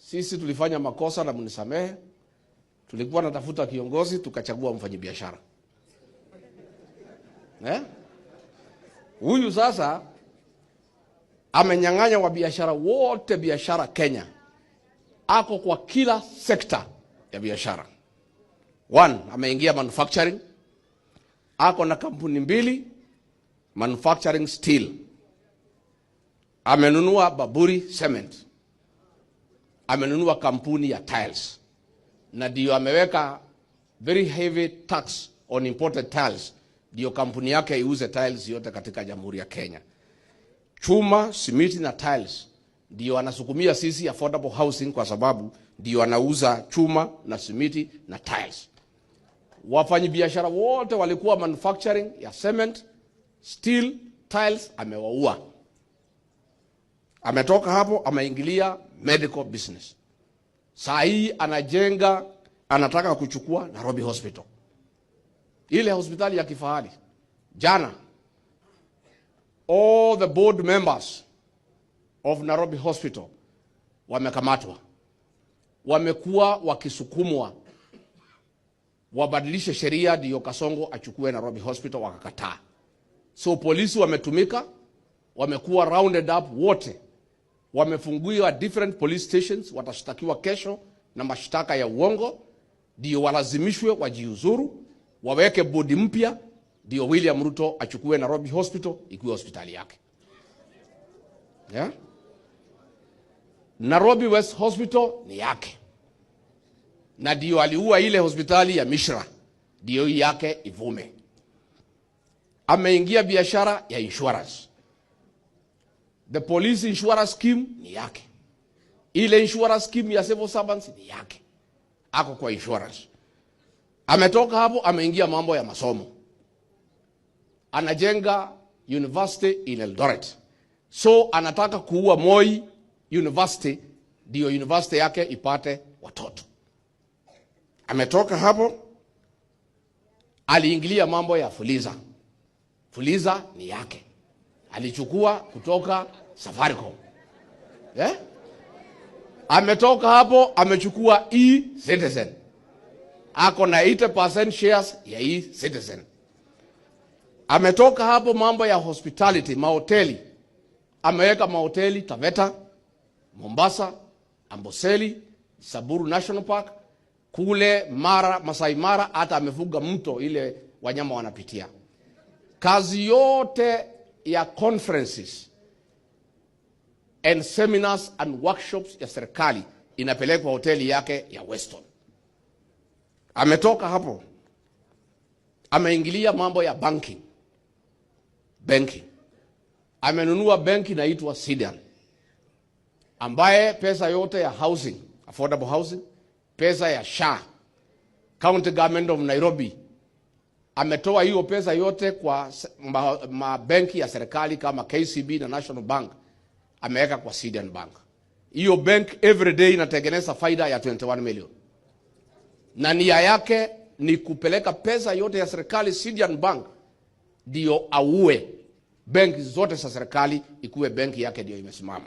sisi tulifanya makosa na mnisamehe. Tulikuwa natafuta kiongozi, tukachagua mfanyabiashara. Huyu sasa amenyang'anya wa biashara wote biashara Kenya. Ako kwa kila sekta ya biashara. One, ameingia manufacturing. Ako na kampuni 2 manufacturing steel. Amenunua Baburi Cement. Amenunua kampuni ya tiles. Na ndio ameweka very heavy tax on imported tiles. Ndio kampuni yake iuze tiles yote katika Jamhuri ya Kenya. Chuma, simiti na tiles ndio anasukumia sisi affordable housing, kwa sababu ndio anauza chuma na simiti na tiles. Wafanyabiashara wote walikuwa manufacturing ya cement, steel, tiles, amewaua. Ametoka hapo ameingilia medical business. Saa hii anajenga, anataka kuchukua Nairobi Hospital. Ile hospitali ya kifahari. Jana all the board members of Nairobi Hospital wamekamatwa. Wamekuwa wakisukumwa wabadilishe sheria ndio Kasongo achukue Nairobi Hospital, wakakataa. So polisi wametumika, wamekuwa rounded up wote. Wamefunguliwa different police stations, watashtakiwa kesho na mashtaka ya uongo, ndio walazimishwe wajiuzuru, waweke bodi mpya, ndio William Ruto achukue Nairobi Hospital ikiwa hospitali yake. Nairobi West Hospital ni yake. Na ndio aliua ile hospitali ya Mishra, ndio yake ivume. Ameingia biashara ya insurance. The police insurance scheme ni yake. Ile insurance scheme ya civil servants ni yake. Ako kwa insurance. Ametoka hapo ameingia mambo ya masomo. Anajenga university in Eldoret. So anataka kuua Moi University ndio university yake ipate watoto. Ametoka hapo aliingilia mambo ya Fuliza. Fuliza ni yake. Alichukua kutoka Safaricom. Ametoka hapo amechukua E-Citizen. Ako na 80% shares ya E-Citizen. Ametoka hapo mambo ya hospitality, mahoteli. Ameweka mahoteli Taveta, Mombasa, Amboseli, Samburu National Park, kule Mara, Masai Mara, hata amefuga mto ile wanyama wanapitia. Kazi yote ya conferences and seminars and workshops ya serikali inapelekwa hoteli yake ya Weston. Ametoka hapo ameingilia mambo ya banking. Amenunua benki inaitwa Sidian, ambaye pesa yote ya housing, affordable housing, pesa ya SHA, County Government of Nairobi, ametoa hiyo pesa yote kwa mabenki ya serikali kama KCB na National Bank, ameweka kwa Sidian Bank. Hiyo bank every day inatengeneza faida ya 21 million. Na nia yake ni kupeleka pesa yote ya serikali Sidian Bank, ndio auwe benki zote za serikali ikuwe benki yake ndio imesimama.